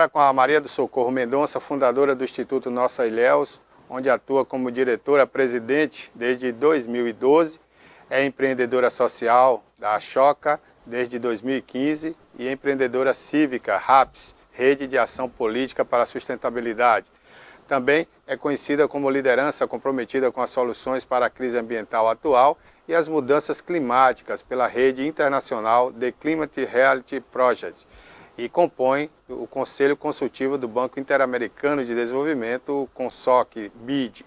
Com a Maria do Socorro Mendonça, fundadora do Instituto Nossa Ilhéus, onde atua como diretora-presidente desde 2012, é empreendedora social da Choca desde 2015 e empreendedora cívica RAPS, Rede de Ação Política para a Sustentabilidade. Também é conhecida como liderança comprometida com as soluções para a crise ambiental atual e as mudanças climáticas pela rede internacional The Climate Reality Project, e compõe o Conselho Consultivo do Banco Interamericano de Desenvolvimento, o CONSOC-BID,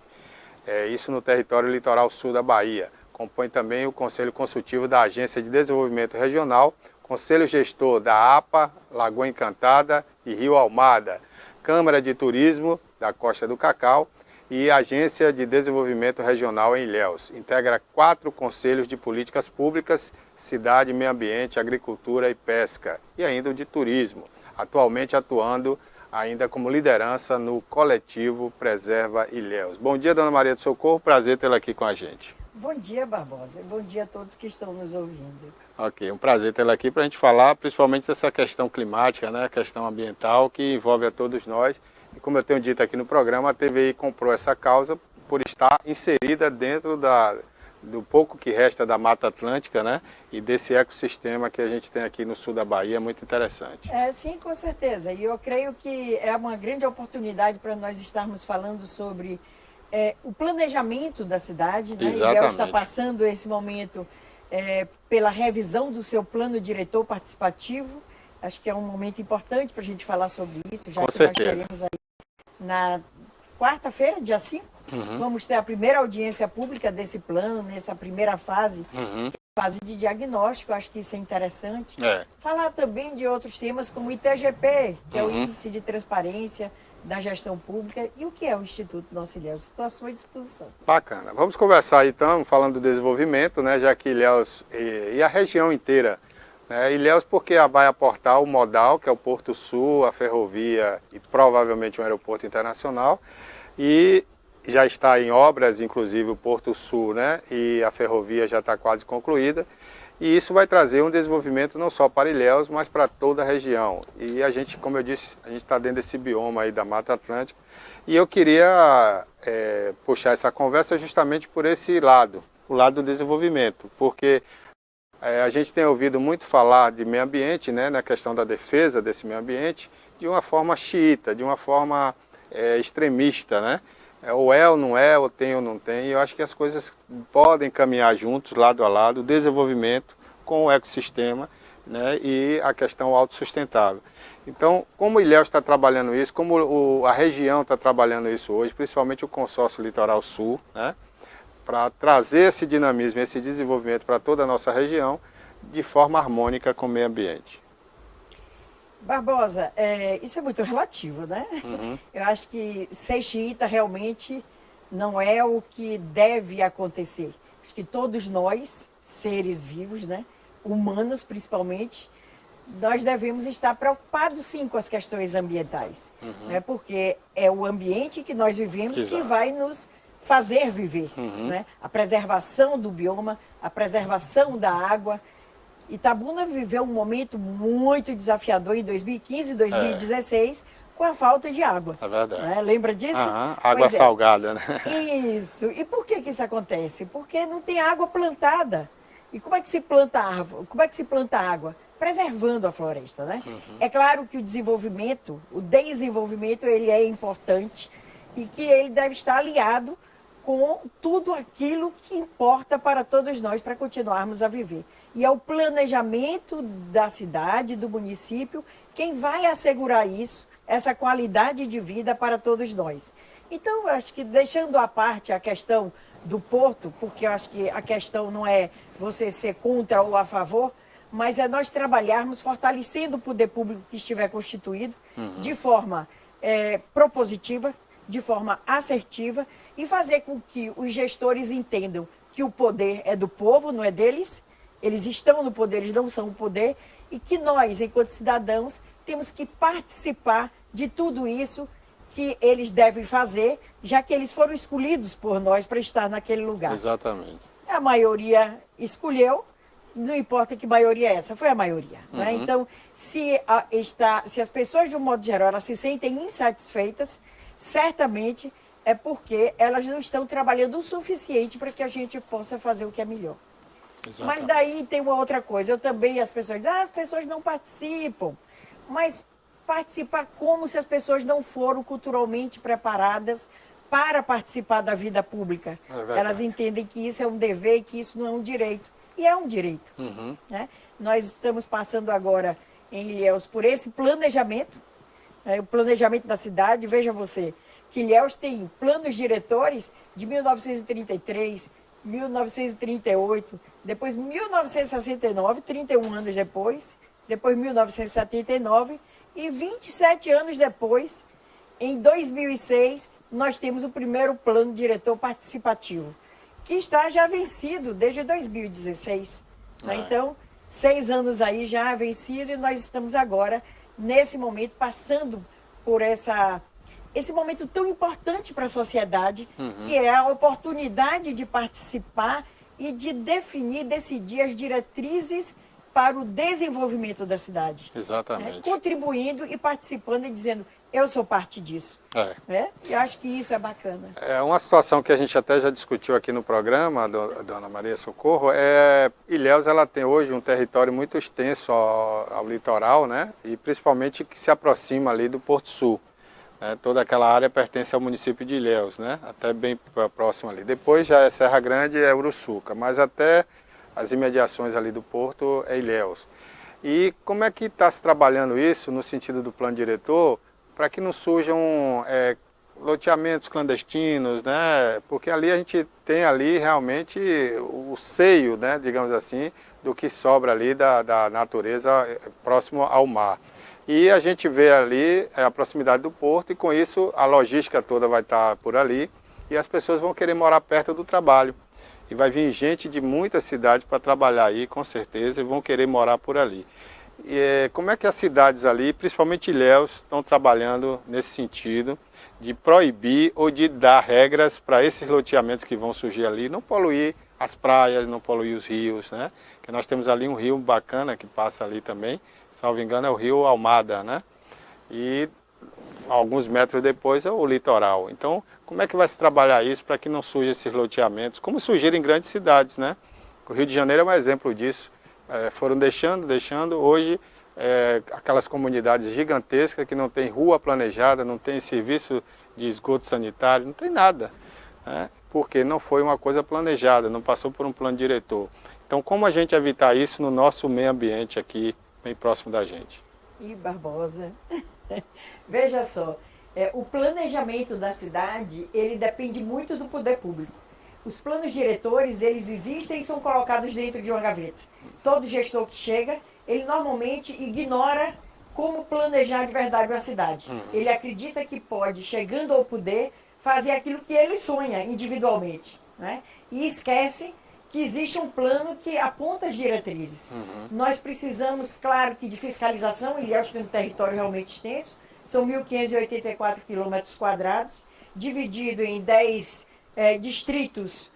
isso no território litoral sul da Bahia. Compõe também o Conselho Consultivo da Agência de Desenvolvimento Regional, Conselho Gestor da APA, Lagoa Encantada e Rio Almada, Câmara de Turismo da Costa do Cacau e Agência de Desenvolvimento Regional em Ilhéus. Integra 4 conselhos de políticas públicas, cidade, meio ambiente, agricultura e pesca, e ainda o de turismo, atualmente atuando ainda como liderança no coletivo Preserva Ilhéus. Bom dia, dona Maria do Socorro, prazer tê-la aqui com a gente. Bom dia, Barbosa, bom dia a todos que estão nos ouvindo. Ok, um prazer tê-la aqui para a gente falar principalmente dessa questão climática, né, questão ambiental que envolve a todos nós. E como eu tenho dito aqui no programa, a TVI comprou essa causa por estar inserida dentro do pouco que resta da Mata Atlântica, né? E desse ecossistema que a gente tem aqui no sul da Bahia, muito interessante. Sim, com certeza. E eu creio que é uma grande oportunidade para nós estarmos falando sobre o planejamento da cidade, né? Exatamente. Ilhéus está passando esse momento pela revisão do seu plano diretor participativo. Acho que é um momento importante para a gente falar sobre isso, já com que certeza. nós teremos aí na quarta-feira, dia 5, vamos ter a primeira audiência pública desse plano, nessa primeira fase, fase de diagnóstico. Acho que isso é interessante. Falar também de outros temas como o ITGP, que é o Índice de Transparência da Gestão Pública, e o que é o Instituto Nossa Ilhéus. Estou à sua disposição. Bacana. Vamos conversar então, falando do desenvolvimento, né, já que Ilhéus e a região inteira, Ilhéus porque vai aportar o modal, que é o Porto Sul, a ferrovia e provavelmente um aeroporto internacional, e já está em obras, inclusive o Porto Sul, né? E a ferrovia já está quase concluída, e isso vai trazer um desenvolvimento não só para Ilhéus, mas para toda a região. E a gente, como eu disse, a gente está dentro desse bioma aí da Mata Atlântica, e eu queria puxar essa conversa justamente por esse lado, o lado do desenvolvimento, porque a gente tem ouvido muito falar de meio ambiente, né, na questão da defesa desse meio ambiente, de uma forma xiita, de uma forma extremista, né? Ou é ou não é, ou tem ou não tem. Eu acho que as coisas podem caminhar juntos, lado a lado, o desenvolvimento com o ecossistema, né, e a questão autossustentável. Então, como o Ilhéus está trabalhando isso, como a região está trabalhando isso hoje, principalmente o Consórcio Litoral Sul, né, para trazer esse dinamismo, esse desenvolvimento para toda a nossa região, de forma harmônica com o meio ambiente. Barbosa, isso é muito relativo, né? Eu acho que ser xiita realmente não é o que deve acontecer. Acho que todos nós, seres vivos, né, humanos principalmente, nós devemos estar preocupados sim com as questões ambientais, né? Porque é o ambiente que nós vivemos que vai nos fazer viver, né? A preservação do bioma, a preservação da água. Itabuna viveu um momento muito desafiador em 2015 e 2016 com a falta de água. É verdade. Né? Lembra disso? Água salgada, né? Isso. E por que isso acontece? Porque não tem água plantada. E como é que se planta árvore? Como é que se planta água? Preservando a floresta, né? É claro que o desenvolvimento, ele é importante e que ele deve estar aliado com tudo aquilo que importa para todos nós para continuarmos a viver. E é o planejamento da cidade, do município, quem vai assegurar isso, essa qualidade de vida para todos nós. Então, eu acho que deixando à parte a questão do porto, porque eu acho que a questão não é você ser contra ou a favor, mas é nós trabalharmos fortalecendo o poder público que estiver constituído de forma propositiva, de forma assertiva, e fazer com que os gestores entendam que o poder é do povo, não é deles. Eles estão no poder, eles não são o poder, e que nós, enquanto cidadãos, temos que participar de tudo isso que eles devem fazer, já que eles foram escolhidos por nós para estar naquele lugar. Exatamente. A maioria escolheu não importa que maioria é essa, foi a maioria. Né? Então, se as pessoas, de um modo geral, elas se sentem insatisfeitas, certamente é porque elas não estão trabalhando o suficiente para que a gente possa fazer o que é melhor. Exatamente. Mas daí tem uma outra coisa, eu também, as pessoas dizem, as pessoas não participam. Mas participar como se as pessoas não foram culturalmente preparadas para participar da vida pública. Elas entendem que isso é um dever e que isso não é um direito. E é um direito. Né? Nós estamos passando agora em Ilhéus por esse planejamento, o planejamento da cidade. Veja você, que Ilhéus tem planos diretores de 1933, 1938, depois 1969, 31 anos depois 1979 e 27 anos depois, em 2006, nós temos o primeiro plano diretor participativo, que está já vencido desde 2016. Né? Então, 6 anos aí já vencido e nós estamos agora, nesse momento, passando por esse momento tão importante para a sociedade, que é a oportunidade de participar e de definir, decidir as diretrizes para o desenvolvimento da cidade. Exatamente. Contribuindo e participando e dizendo, eu sou parte disso. E acho que isso é bacana. É uma situação que a gente até já discutiu aqui no programa, Dona Maria Socorro, Ilhéus ela tem hoje um território muito extenso ao litoral, né? E principalmente que se aproxima ali do Porto Sul. Toda aquela área pertence ao município de Ilhéus, né? Até bem próximo ali. Depois já é Serra Grande e é Uruçuca, mas até as imediações ali do porto é Ilhéus. E como é que está se trabalhando isso no sentido do plano diretor para que não surjam loteamentos clandestinos, né? Porque ali a gente tem ali realmente o seio, né? Digamos assim, do que sobra ali da natureza próximo ao mar. E a gente vê ali a proximidade do porto e com isso a logística toda vai estar por ali e as pessoas vão querer morar perto do trabalho. E vai vir gente de muitas cidades para trabalhar aí, com certeza, e vão querer morar por ali. E como é que as cidades ali, principalmente Ilhéus, estão trabalhando nesse sentido de proibir ou de dar regras para esses loteamentos que vão surgir ali, não poluir as praias, não poluir os rios, né? Que nós temos ali um rio bacana que passa ali também, salvo engano é o rio Almada, né? E alguns metros depois é o litoral. Então, como é que vai se trabalhar isso para que não surjam esses loteamentos, como surgiram em grandes cidades, né? O Rio de Janeiro é um exemplo disso. Foram deixando, hoje aquelas comunidades gigantescas que não tem rua planejada, não tem serviço de esgoto sanitário, não tem nada, né? Porque não foi uma coisa planejada, não passou por um plano diretor. Então, como a gente evitar isso no nosso meio ambiente aqui, bem próximo da gente? Barbosa, veja só, o planejamento da cidade, ele depende muito do poder público. Os planos diretores, eles existem e são colocados dentro de uma gaveta. Todo gestor que chega, ele normalmente ignora como planejar de verdade uma cidade. Ele acredita que pode, chegando ao poder, fazer aquilo que ele sonha individualmente, né? E esquece que existe um plano que aponta as diretrizes. Nós precisamos, claro, que de fiscalização. Ilhéus tem um território realmente extenso, são 1.584 quilômetros quadrados, dividido em 10 distritos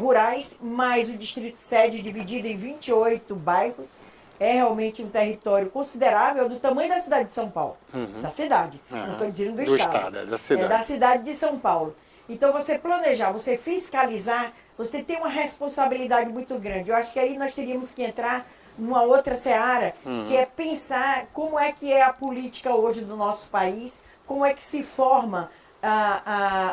rurais, mais o distrito sede dividido em 28 bairros. É realmente um território considerável do tamanho da cidade de São Paulo. Da cidade, não estou dizendo do estado. Da cidade. É da cidade de São Paulo. Então, você planejar, você fiscalizar, você tem uma responsabilidade muito grande. Eu acho que aí nós teríamos que entrar numa outra seara, que é pensar como é que é a política hoje do nosso país, como é que se forma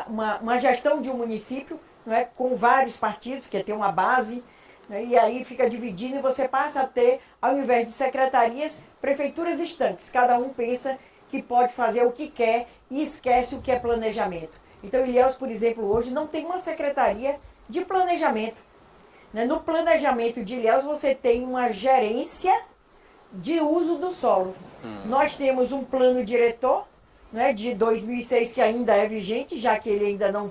uma gestão de um município, não é? Com vários partidos, que tem uma base, né? E aí fica dividindo e você passa a ter, ao invés de secretarias, prefeituras estanques. Cada um pensa que pode fazer o que quer e esquece o que é planejamento. Então, Ilhéus, por exemplo, hoje não tem uma secretaria de planejamento. No planejamento de Ilhéus, você tem uma gerência de uso do solo. Nós temos um plano diretor, né, de 2006, que ainda é vigente, já que ele ainda não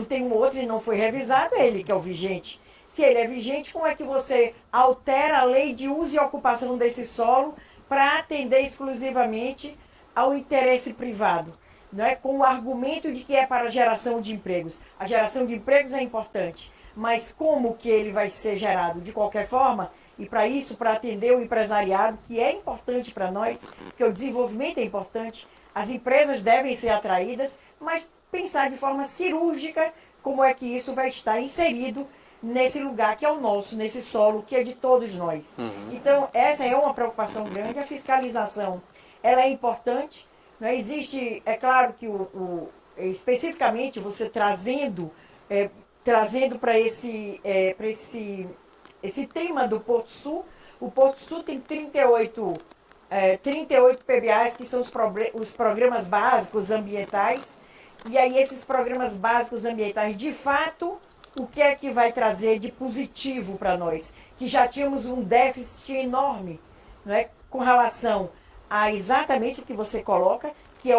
tem um outro e não foi revisado, é ele que é o vigente. Se ele é vigente, como é que você altera a lei de uso e ocupação desse solo para atender exclusivamente ao interesse privado? Não é? Com o argumento de que é para a geração de empregos. A geração de empregos é importante, mas como que ele vai ser gerado? De qualquer forma, e para isso, para atender o empresariado, que é importante para nós, porque o desenvolvimento é importante, as empresas devem ser atraídas, mas pensar de forma cirúrgica como é que isso vai estar inserido nesse lugar que é o nosso, nesse solo que é de todos nós. Então, essa é uma preocupação grande. A fiscalização, ela é importante. Não é? Existe, é claro que especificamente você trazendo para esse tema do Porto Sul, o Porto Sul tem 38 PBAs, que são os programas básicos ambientais. E aí esses programas básicos ambientais, de fato, o que é que vai trazer de positivo para nós? Que já tínhamos um déficit enorme, não é? Com relação a exatamente o que você coloca, que é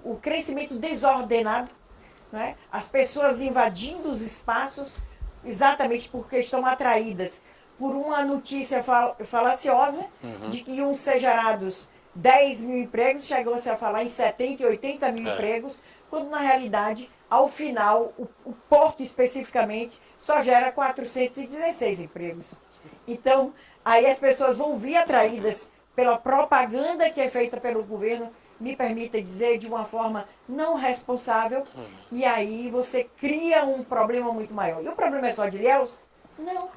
o crescimento desordenado, não é? As pessoas invadindo os espaços exatamente porque estão atraídas por uma notícia falaciosa de que iam ser gerados 10 mil empregos, chegou-se a falar em 70 e 80 mil empregos, quando na realidade, ao final, o Porto especificamente só gera 416 empregos. Então, aí as pessoas vão vir atraídas pela propaganda que é feita pelo governo, me permita dizer, de uma forma não responsável, e aí você cria um problema muito maior. E o problema é só de Ilhéus? Não.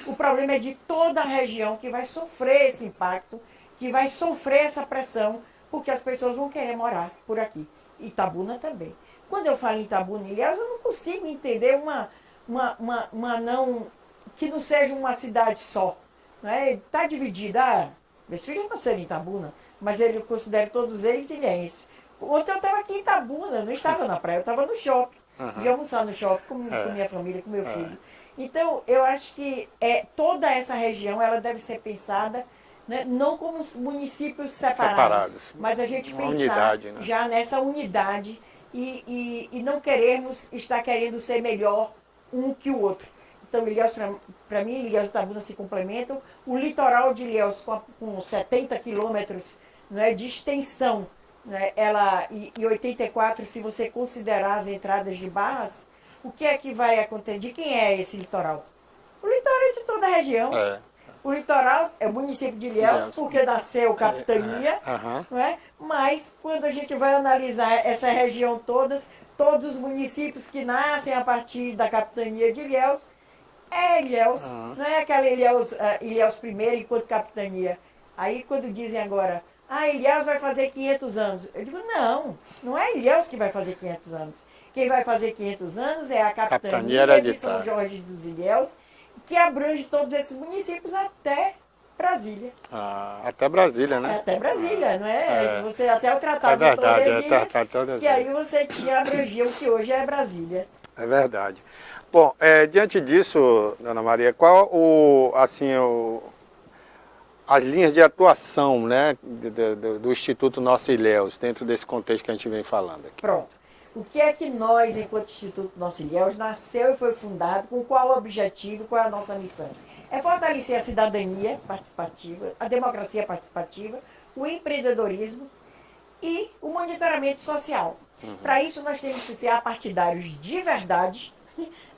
O problema é de toda a região que vai sofrer esse impacto, que vai sofrer essa pressão, porque as pessoas vão querer morar por aqui. Itabuna também. Quando eu falo em Itabuna e Ilhéus, eu não consigo entender que não seja uma cidade só. Está dividida. Meus filhos nasceram em Itabuna, mas eu considero todos eles ilhéenses. Ontem eu estava aqui em Itabuna, não estava na praia, eu estava no shopping. Ia almoçar no shopping com minha família, com meu filho. Então, eu acho que toda essa região ela deve ser pensada, né, não como municípios separados, mas a gente pensar unidade, né? já nessa unidade e não estar querendo ser melhor um que o outro. Então, Ilhéus, para mim, Ilhéus e Itabuna se complementam. O litoral de Ilhéus, com 70 quilômetros, né, de extensão, né, e 84, se você considerar as entradas de Barras, o que é que vai acontecer? De quem é esse litoral? O litoral é de toda a região. O litoral é o município de Ilhéus, porque nasceu capitania, não é? Mas quando a gente vai analisar essa região todos os municípios que nascem a partir da capitania de Ilhéus, é Ilhéus, não é aquela Ilhéus primeiro enquanto capitania. Aí quando dizem agora, Ilhéus vai fazer 500 anos. Eu digo, não é Ilhéus que vai fazer 500 anos. Quem vai fazer 500 anos é a capitania de São Jorge dos Ilhéus, que abrange todos esses municípios até Brasília. Até Brasília, né? Até Brasília, não é? Você até o Tratado de Tordesilhas, que aí você tinha abrangido o que hoje é Brasília. É verdade. Bom, diante disso, Dona Maria, qual as linhas de atuação, né, do Instituto Nossa Ilhéus, dentro desse contexto que a gente vem falando aqui? Pronto. O que é que nós, enquanto Instituto Nossa Ilhéus, nasceu e foi fundado, com qual objetivo, qual é a nossa missão? É fortalecer a cidadania participativa, a democracia participativa, o empreendedorismo e o monitoramento social. Para isso nós temos que ser apartidários de verdade,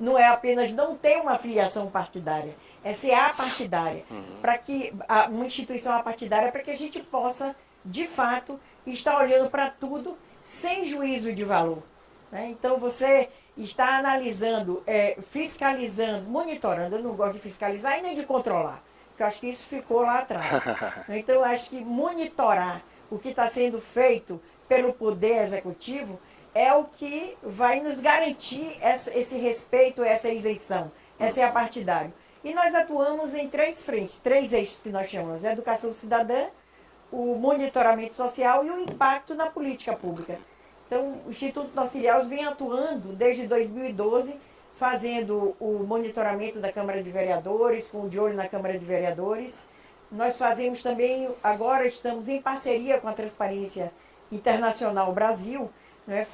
não é apenas não ter uma filiação partidária, é ser apartidária, para que uma instituição apartidária, para que a gente possa, de fato, estar olhando para tudo sem juízo de valor. Né? Então você está analisando, fiscalizando, monitorando. Eu não gosto de fiscalizar e nem de controlar, porque eu acho que isso ficou lá atrás. Então eu acho que monitorar o que está sendo feito pelo Poder Executivo é o que vai nos garantir esse respeito, essa isenção, esse apartidário. E nós atuamos em 3 frentes, 3 eixos que nós chamamos: a educação cidadã, o monitoramento social e o impacto na política pública. Então, o Instituto Nossa Ilhéus vem atuando desde 2012, fazendo o monitoramento da Câmara de Vereadores, com de olho na Câmara de Vereadores. Nós fazemos também, agora estamos em parceria com a Transparência Internacional Brasil, né,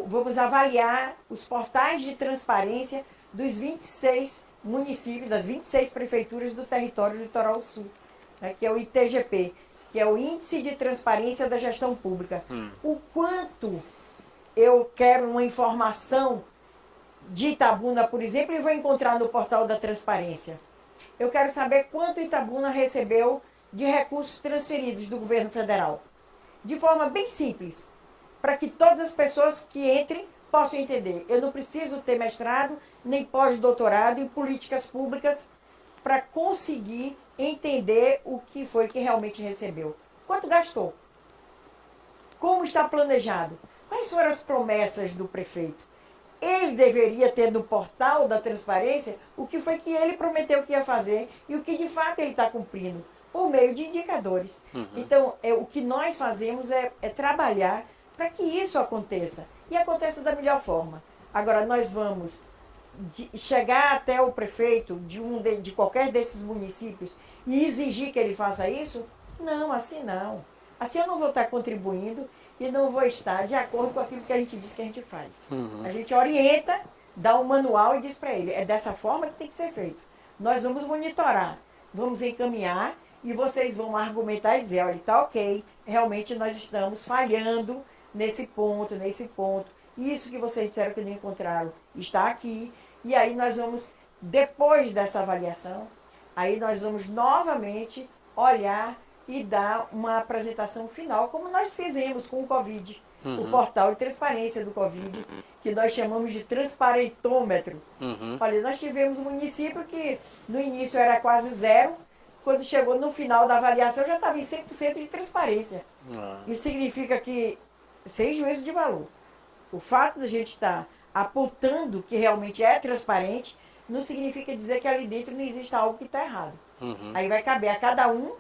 vamos avaliar os portais de transparência dos 26 municípios, das 26 prefeituras do território do Litoral Sul, né, que é o ITGP, que é o Índice de Transparência da Gestão Pública. O quanto eu quero uma informação de Itabuna, por exemplo, e vou encontrar no portal da transparência. Eu quero saber quanto Itabuna recebeu de recursos transferidos do governo federal. De forma bem simples, para que todas as pessoas que entrem possam entender. Eu não preciso ter mestrado, nem pós-doutorado em políticas públicas para conseguir entender o que foi que realmente recebeu. Quanto gastou? Como está planejado? Quais foram as promessas do prefeito? Ele deveria ter no portal da transparência o que foi que ele prometeu que ia fazer e o que de fato ele está cumprindo, por meio de indicadores. Então, o que nós fazemos é trabalhar para que isso aconteça. E aconteça da melhor forma. Agora, nós vamos chegar até o prefeito de qualquer desses municípios e exigir que ele faça isso? Não, assim não. Assim eu não vou estar contribuindo e não vou estar de acordo com aquilo que a gente diz que a gente faz. A gente orienta, dá um manual e diz para ele, é dessa forma que tem que ser feito. Nós vamos monitorar, vamos encaminhar e vocês vão argumentar e dizer, olha, está ok, realmente nós estamos falhando nesse ponto. Isso que vocês disseram que não encontraram está aqui. E aí nós vamos, depois dessa avaliação, aí nós vamos novamente olhar e dar uma apresentação final, como nós fizemos com o Covid, o portal de transparência do Covid, que nós chamamos de transparentômetro. Olha, nós tivemos um município que no início era quase zero, quando chegou no final da avaliação já estava em 100% de transparência. Isso significa que, sem juízo de valor, o fato de a gente estar apontando que realmente é transparente, não significa dizer que ali dentro não existe algo que está errado. Aí vai caber a cada um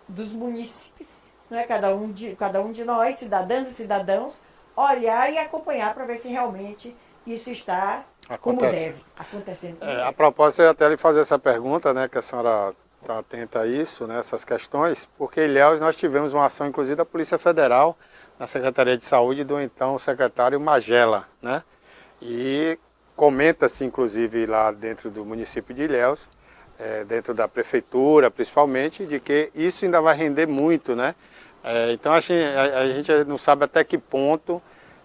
dos munícipes, não é? cada um de nós, cidadãs e cidadãos, olhar e acompanhar para ver se realmente isso está como deve, acontecendo. A propósito, eu ia até lhe fazer essa pergunta, né, que a senhora está atenta a isso, né, essas questões, porque em Ilhéus nós tivemos uma ação, inclusive, da Polícia Federal, na Secretaria de Saúde, do então secretário Magela, né? E comenta-se, inclusive, lá dentro do município de Ilhéus, dentro da prefeitura, principalmente, de que isso ainda vai render muito, né? Então a gente não sabe até que ponto,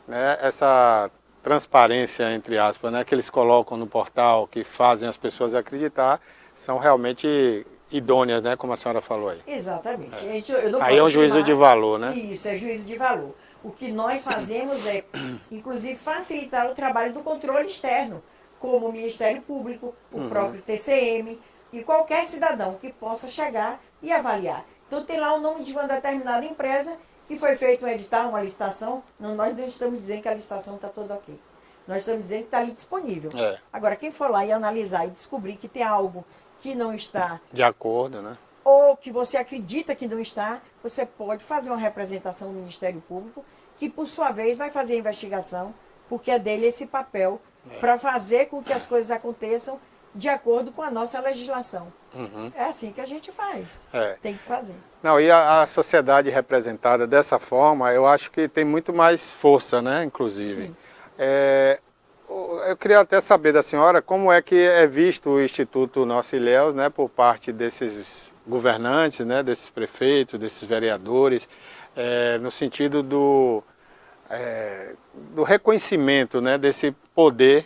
né, essa transparência, entre aspas, né, que eles colocam no portal, que fazem as pessoas acreditar, são realmente idôneas, né, como a senhora falou aí. Exatamente. Aí é um juízo de valor, né? Isso, é juízo de valor. O que nós fazemos é, inclusive, facilitar o trabalho do controle externo, como o Ministério Público, o próprio TCM e qualquer cidadão que possa chegar e avaliar. Então tem lá o nome de uma determinada empresa que foi feito um edital, uma licitação. Não, nós não estamos dizendo que a licitação está toda ok. Nós estamos dizendo que está ali disponível. Agora, quem for lá e analisar e descobrir que tem algo que não está de acordo, né? Ou que você acredita que não está, você pode fazer uma representação no Ministério Público, que por sua vez vai fazer a investigação, porque é dele esse papel, para fazer com que as coisas aconteçam de acordo com a nossa legislação. É assim que a gente faz. Tem que fazer. Não, e a sociedade representada dessa forma, eu acho que tem muito mais força, né, inclusive. Eu queria até saber da senhora como é que é visto o Instituto Nosso Ilhéus, né, por parte desses governantes, né, desses prefeitos, desses vereadores, no sentido do reconhecimento, né, desse poder,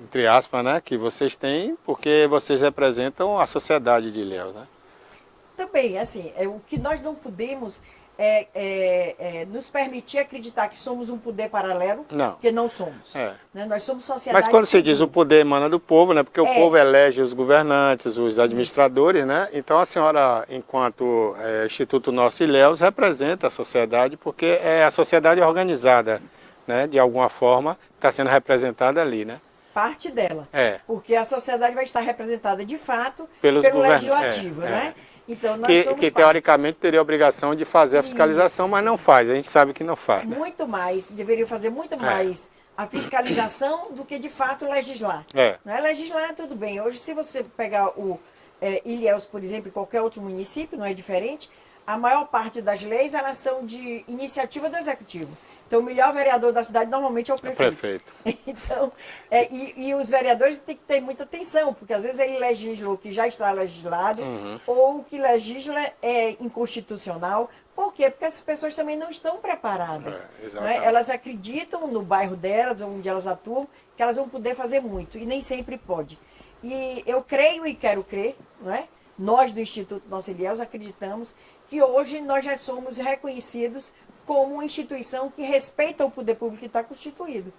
entre aspas, né, que vocês têm, porque vocês representam a sociedade de Ilhéus, né? Também, assim, o que nós não podemos nos permitir acreditar que somos um poder paralelo, porque não somos. Né? Nós somos sociedade. Mas quando se diz o poder emana do povo, né? Porque o povo elege os governantes, os administradores, né? Então a senhora, enquanto Instituto Nosso Ilhéus, representa a sociedade, porque é a sociedade organizada, né? De alguma forma, está sendo representada ali, né? Parte dela. Porque a sociedade vai estar representada, de fato, pelo legislativo, né? Então, nós somos que teoricamente teria a obrigação de fazer a fiscalização, mas não faz, a gente sabe que não faz. Né? Muito mais, deveria fazer muito mais a fiscalização do que de fato legislar. Não é legislar, tudo bem. Hoje, se você pegar o Ilhéus, por exemplo, e qualquer outro município, não é diferente, a maior parte das leis elas são de iniciativa do Executivo. Então, o melhor vereador da cidade normalmente é o prefeito. Então, e os vereadores têm que ter muita atenção, porque às vezes ele legisla o que já está legislado, ou o que legisla é inconstitucional, Por quê? Porque essas pessoas também não estão preparadas. Exatamente. Elas acreditam no bairro delas, onde elas atuam, que elas vão poder fazer muito, e nem sempre pode. E eu creio e quero crer, nós do Instituto Nossa Ilhéus acreditamos que hoje nós já somos reconhecidos como uma instituição que respeita o poder público que está constituído.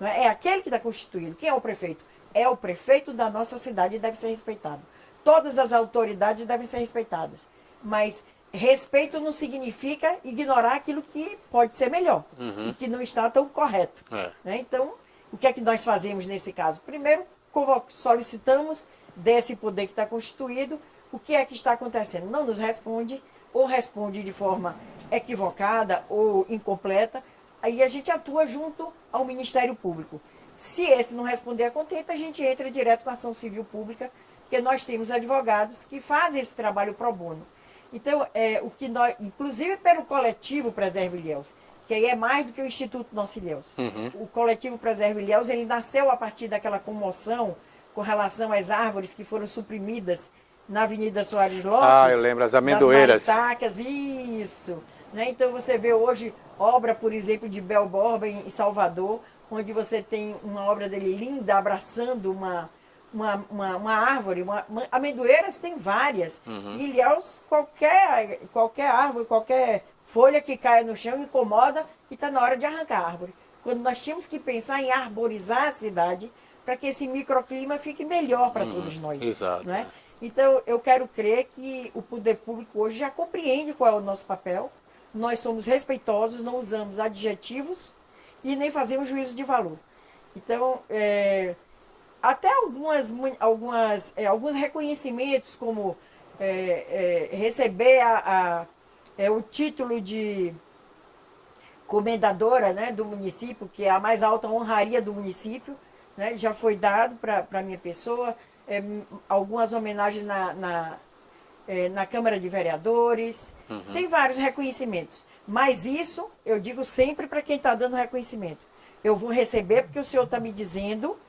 É aquele que está constituído. Quem é o prefeito? É o prefeito da nossa cidade e deve ser respeitado. Todas as autoridades devem ser respeitadas. Mas respeito não significa ignorar aquilo que pode ser melhor e que não está tão correto. Então, o que é que nós fazemos nesse caso? Primeiro, solicitamos desse poder que está constituído o que é que está acontecendo. Não nos responde, ou responde de forma equivocada ou incompleta. Aí a gente atua junto ao Ministério Público. Se esse não responder a contento, a gente entra direto com a ação civil pública, porque nós temos advogados que fazem esse trabalho pro bono. Então, o que nós, inclusive pelo coletivo Preserve Ilhéus, que aí é mais do que o Instituto Nossa Ilhéus. O coletivo Preserve Ilhéus, ele nasceu a partir daquela comoção com relação às árvores que foram suprimidas na Avenida Soares Lopes. Eu lembro, as amendoeiras. Das maritacas, isso. Então você vê hoje obra, por exemplo, de Bel Borba em Salvador, onde você tem uma obra dele linda, abraçando uma árvore. Amendoeiras tem várias. E Ilhéus, qualquer árvore, qualquer folha que caia no chão incomoda e está na hora de arrancar a árvore. Quando nós tínhamos que pensar em arborizar a cidade para que esse microclima fique melhor para todos nós. Exato. Então, eu quero crer que o poder público hoje já compreende qual é o nosso papel. Nós somos respeitosos, não usamos adjetivos e nem fazemos juízo de valor. Então, até alguns reconhecimentos, como receber o título de comendadora do município, que é a mais alta honraria do município, já foi dado para a minha pessoa, algumas homenagens na Câmara de Vereadores, tem vários reconhecimentos. Mas isso eu digo sempre para quem está dando reconhecimento. Eu vou receber porque o senhor está me dizendo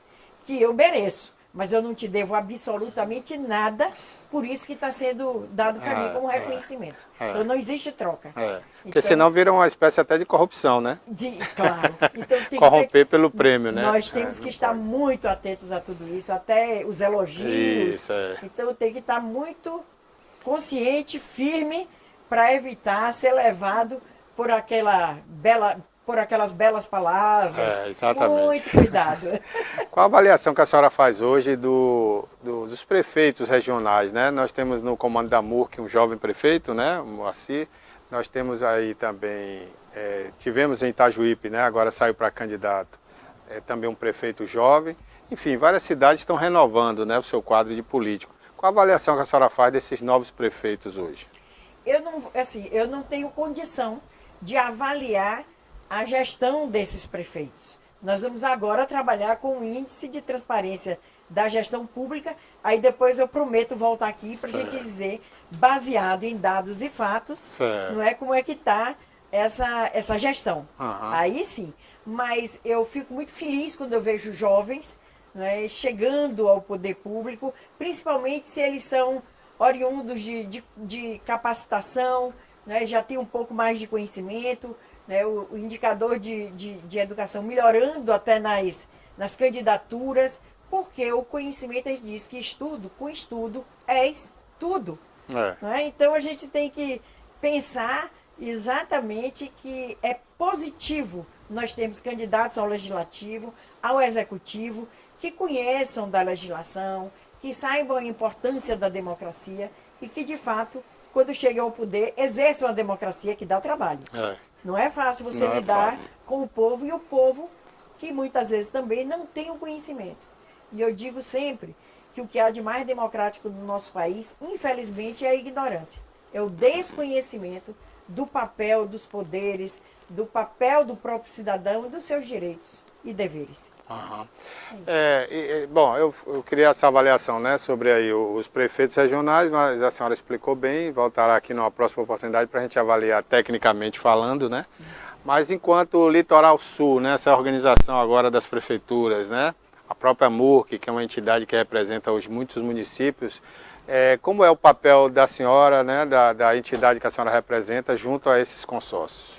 que eu mereço, mas eu não te devo absolutamente nada, por isso que está sendo dado para mim como reconhecimento. Então não existe troca. Porque senão vira uma espécie até de corrupção, né? Claro. Então, tem corromper pelo prêmio, né? Nós temos que estar muito atentos a tudo isso, até os elogios. Isso, Então tem que estar muito consciente, firme, para evitar ser levado por aquelas belas palavras. Exatamente. Muito cuidado. Qual a avaliação que a senhora faz hoje dos prefeitos regionais, né? Nós temos no comando da MURC um jovem prefeito, né? O Moacir. Nós temos aí também, tivemos em Itajuípe, né? Agora saiu para candidato, também um prefeito jovem. Enfim, várias cidades estão renovando, né, o seu quadro de político. Qual a avaliação que a senhora faz desses novos prefeitos hoje? Eu não tenho condição de avaliar a gestão desses prefeitos. Nós vamos agora trabalhar com o índice de transparência da gestão pública, aí depois eu prometo voltar aqui para a gente dizer, baseado em dados e fatos, não é como é que está essa gestão. Aí sim, mas eu fico muito feliz quando eu vejo jovens chegando ao poder público, principalmente se eles são oriundos de capacitação, já tem um pouco mais de conhecimento, o indicador de educação melhorando até nas candidaturas, porque o conhecimento, a gente diz que com estudo és tudo. Então a gente tem que pensar exatamente que é positivo nós termos candidatos ao legislativo, ao executivo, que conheçam da legislação, que saibam a importância da democracia e que, de fato, quando chegam ao poder, exerçam a democracia que dá o trabalho. Não é fácil você lidar com o povo, e o povo que muitas vezes também não tem o conhecimento. E eu digo sempre que o que há de mais democrático no nosso país, infelizmente, é a ignorância. É o desconhecimento do papel dos poderes, do papel do próprio cidadão e dos seus direitos e deveres. Bom, eu queria essa avaliação, né, sobre aí os prefeitos regionais, mas a senhora explicou bem, voltará aqui numa próxima oportunidade para a gente avaliar tecnicamente falando, né? Mas enquanto o Litoral Sul, né, essa organização agora das prefeituras, né, a própria MURC, que é uma entidade que representa hoje muitos municípios, Como é o papel da senhora, né, da entidade que a senhora representa, junto a esses consórcios?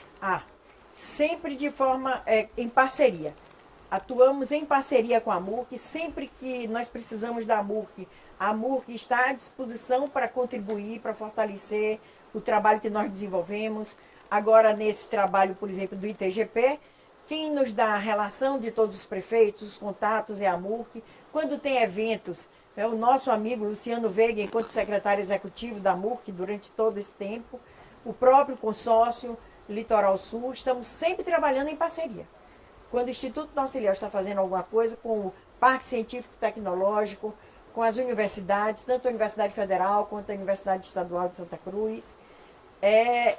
Sempre de forma em parceria. Atuamos em parceria com a MURC, sempre que nós precisamos da MURC, a MURC está à disposição para contribuir, para fortalecer o trabalho que nós desenvolvemos. Agora, nesse trabalho, por exemplo, do ITGP, quem nos dá a relação de todos os prefeitos, os contatos é a MURC. Quando tem eventos, é o nosso amigo Luciano Veiga, enquanto secretário executivo da MURC durante todo esse tempo, o próprio consórcio Litoral Sul, estamos sempre trabalhando em parceria. Quando o Instituto Nossa Ilhéus está fazendo alguma coisa com o Parque Científico e Tecnológico, com as universidades, tanto a Universidade Federal quanto a Universidade Estadual de Santa Cruz,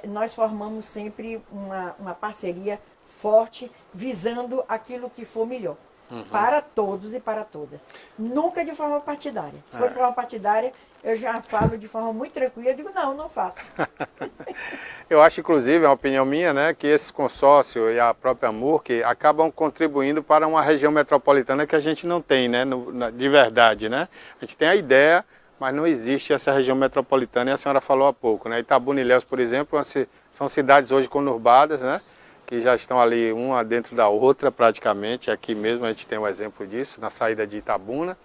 nós formamos sempre uma parceria forte, visando aquilo que for melhor. Para todos e para todas. Nunca de forma partidária. Se for de forma partidária, eu já falo de forma muito tranquila, eu digo, não faço. Eu acho, inclusive, é uma opinião minha, né, que esse consórcio e a própria MURC acabam contribuindo para uma região metropolitana que a gente não tem, né, de verdade, né? A gente tem a ideia, mas não existe essa região metropolitana, e a senhora falou há pouco, né? Itabuna e Ilhéus, por exemplo, são cidades hoje conurbadas, né, que já estão ali uma dentro da outra praticamente. Aqui mesmo a gente tem um exemplo disso, na saída de Itabuna.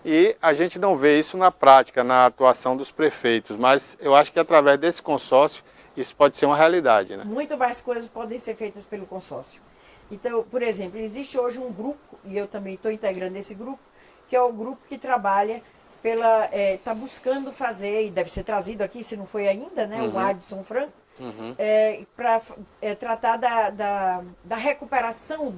E a gente não vê isso na prática, na atuação dos prefeitos, mas eu acho que através desse consórcio isso pode ser uma realidade, né? Muito mais coisas podem ser feitas pelo consórcio. Então, por exemplo, existe hoje um grupo, e eu também estou integrando esse grupo, que é o grupo que trabalha está buscando fazer, e deve ser trazido aqui, se não foi ainda, né, o Adson Franco, para tratar da recuperação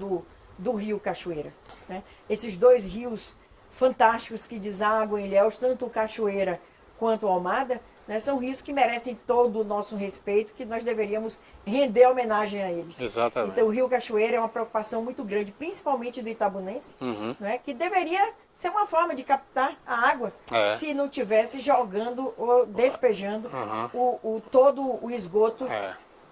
do rio Cachoeira. Né? Esses dois rios fantásticos que desaguam em Ilhéus, tanto o Cachoeira quanto o Almada, né, são rios que merecem todo o nosso respeito, que nós deveríamos render homenagem a eles. Exatamente. Então o rio Cachoeira é uma preocupação muito grande, principalmente do itabunense, né, que deveria ser uma forma de captar a água, se não tivesse jogando ou despejando todo o esgoto.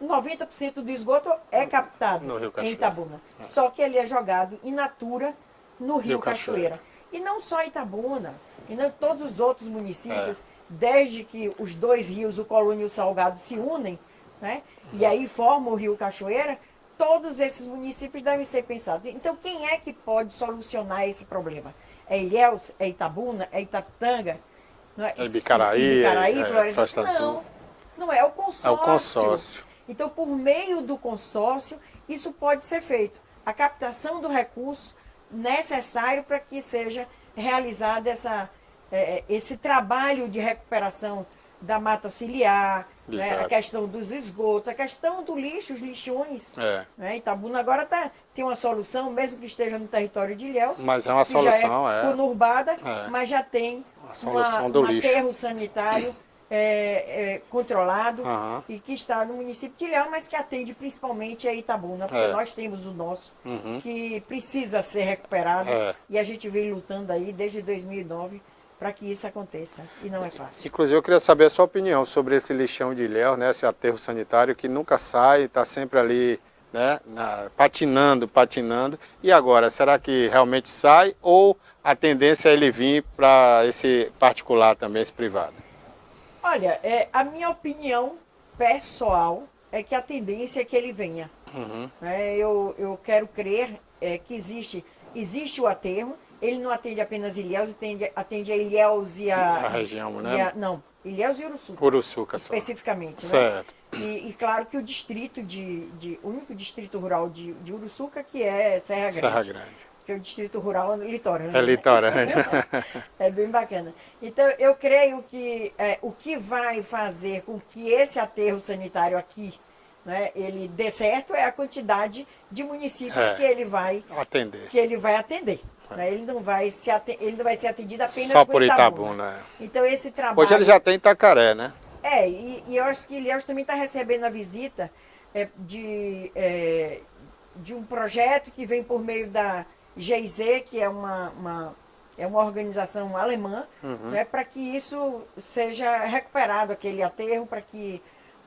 90% do esgoto é captado em Itabuna, só que ele é jogado in natura no rio Cachoeira. E não só Itabuna, e não todos os outros municípios, desde que os dois rios, o Colônia e o Salgado, se unem, né, e aí formam o rio Cachoeira, todos esses municípios devem ser pensados. Então, quem é que pode solucionar esse problema? É Ilhéus? É Itabuna? É Itatanga? Não é Ibicaraí, Floresta Azul? Não é o consórcio. É o consórcio. Então, por meio do consórcio, isso pode ser feito. A captação do recurso necessário para que seja realizada esse trabalho de recuperação da mata ciliar, né, a questão dos esgotos, a questão do lixo, os lixões. Né, Itabuna agora tem uma solução, mesmo que esteja no território de Ilhéus, mas é uma solução, já é conurbada, mas já tem um aterro sanitário controlado e que está no município de Ilhéus, mas que atende principalmente a Itabuna, porque nós temos o nosso, que precisa ser recuperado, e a gente vem lutando aí desde 2009 para que isso aconteça, e não é fácil. Inclusive, eu queria saber a sua opinião sobre esse lixão de Ilhéus, né, esse aterro sanitário que nunca sai, está sempre ali, né, patinando. E agora, será que realmente sai, ou a tendência é ele vir para esse particular também, esse privado? Olha, a minha opinião pessoal é que a tendência é que ele venha. Eu quero crer que existe o aterro. Ele não atende apenas Ilhéus, atende a Ilhéus e a região, né? Não, Ilhéus e Uruçuca. Uruçuca, especificamente. Certo. Né? E claro que o distrito o único distrito rural de Uruçuca, que é Serra Grande. Que é o distrito rural litorâneo. É litorâneo. É bem bacana. Então, eu creio que o que vai fazer com que esse aterro sanitário aqui, né, ele dê certo é a quantidade de municípios que ele vai atender. Né? Ele não vai ser atendido apenas só por Itabuna. Então esse trabalho... Hoje ele já tem Itacaré, né? E eu acho que Ilhéus também está recebendo a visita de um projeto que vem por meio da GIZ, que é uma organização alemã, né, para que isso seja recuperado, aquele aterro, para que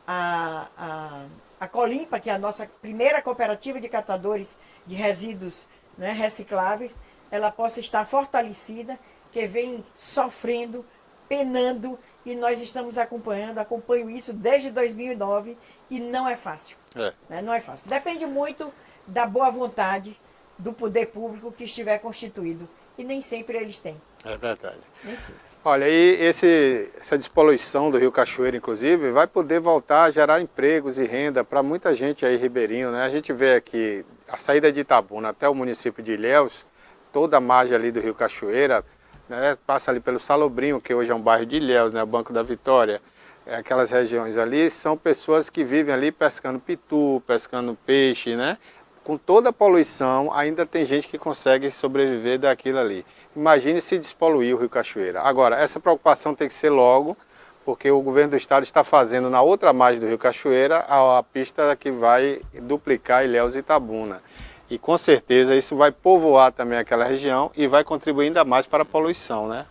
a Colimpa, que é a nossa primeira cooperativa de catadores de resíduos, né, recicláveis, ela possa estar fortalecida, que vem sofrendo penando e nós estamos acompanho isso desde 2009 e não é fácil. Né? Não é fácil. Depende muito da boa vontade do poder público que estiver constituído e nem sempre eles têm. É verdade. Nem sempre. Olha, e essa despoluição do Rio Cachoeira, inclusive, vai poder voltar a gerar empregos e renda para muita gente aí ribeirinho, né? A gente vê aqui a saída de Itabuna até o município de Ilhéus, toda a margem ali do Rio Cachoeira, né? Passa ali pelo Salobrinho, que hoje é um bairro de Ilhéus, né? O Banco da Vitória, aquelas regiões ali, são pessoas que vivem ali pescando pitu, pescando peixe, né? Com toda a poluição, ainda tem gente que consegue sobreviver daquilo ali. Imagine se despoluir o Rio Cachoeira. Agora, essa preocupação tem que ser logo, porque o governo do estado está fazendo na outra margem do Rio Cachoeira a pista que vai duplicar Ilhéus e Itabuna. E com certeza isso vai povoar também aquela região e vai contribuir ainda mais para a poluição, né?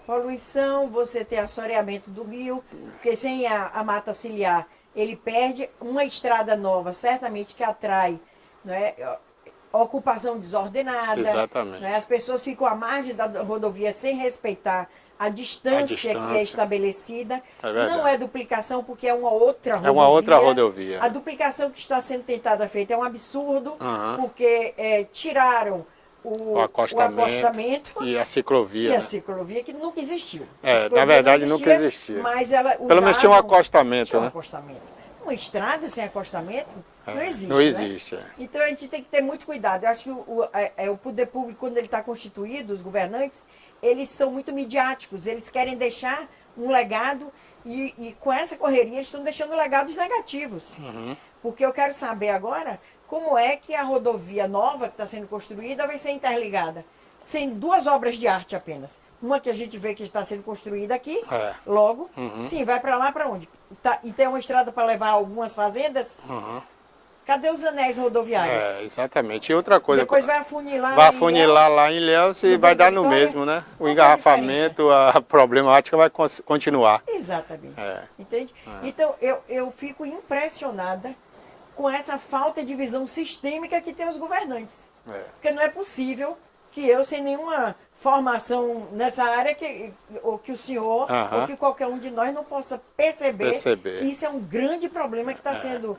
Poluição, você tem assoreamento do rio, porque sem a mata ciliar ele perde uma estrada nova, certamente que atrai, não é? Ocupação desordenada. Exatamente. Né? As pessoas ficam à margem da rodovia sem respeitar a distância que é estabelecida. Não é duplicação porque é uma outra rodovia. É uma outra rodovia. A duplicação que está sendo tentada feita é um absurdo, porque tiraram o acostamento e a ciclovia. E a ciclovia que nunca existiu. Na verdade nunca existia. Mas ela pelo menos tinha um acostamento, tinha né? Um acostamento. Uma estrada sem acostamento não existe. Não existe. Né? Então a gente tem que ter muito cuidado. Eu acho que o poder público, quando ele está constituído, os governantes, eles são muito midiáticos. Eles querem deixar um legado e com essa correria eles estão deixando legados negativos. Porque eu quero saber agora como é que a rodovia nova que está sendo construída vai ser interligada. Sem duas obras de arte apenas. Uma que a gente vê que está sendo construída aqui, logo. Sim, vai para lá para onde? E tem uma estrada para levar algumas fazendas. Cadê os anéis rodoviários? Exatamente. E outra coisa... Depois vai afunilar lá em Ilhéus e vai dar no mesmo, né? O engarrafamento, a problemática vai continuar. Exatamente. Entende? Então, eu fico impressionada com essa falta de visão sistêmica que tem os governantes. Porque não é possível que eu, sem nenhuma formação nessa área, ou que o senhor, ou que qualquer um de nós não possa perceber que isso é um grande problema que está sendo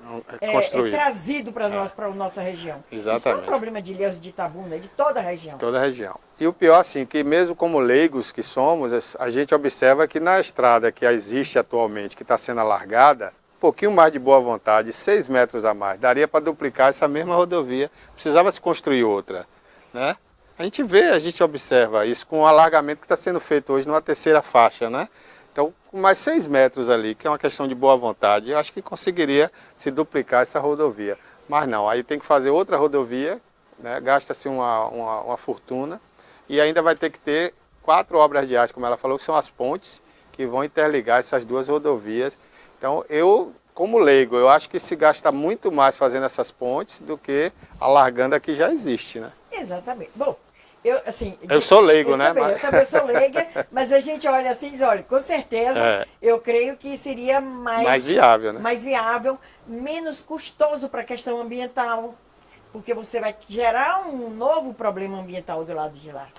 trazido para nós, para a nossa região. Exatamente. Isso é um problema de Ilhéus, de Itabuna, de toda a região. Toda a região. E o pior, assim, que mesmo como leigos que somos, a gente observa que na estrada que existe atualmente, que está sendo alargada, um pouquinho mais de boa vontade, 6 metros a mais, daria para duplicar essa mesma rodovia, precisava se construir outra, né? A gente observa isso com o alargamento que está sendo feito hoje numa terceira faixa, né? Então, com mais 6 metros ali, que é uma questão de boa vontade, eu acho que conseguiria se duplicar essa rodovia. Mas não, aí tem que fazer outra rodovia, né? Gasta-se uma fortuna e ainda vai ter que ter 4 obras de arte, como ela falou, que são as pontes que vão interligar essas duas rodovias. Então, como leigo, eu acho que se gasta muito mais fazendo essas pontes do que alargando a que já existe, né? Exatamente. Bom, eu sou leigo, né? Eu também sou leiga, mas a gente olha assim e diz, olha, com certeza, eu creio que seria mais viável, né? Mais viável, menos custoso para a questão ambiental, porque você vai gerar um novo problema ambiental do lado de lá.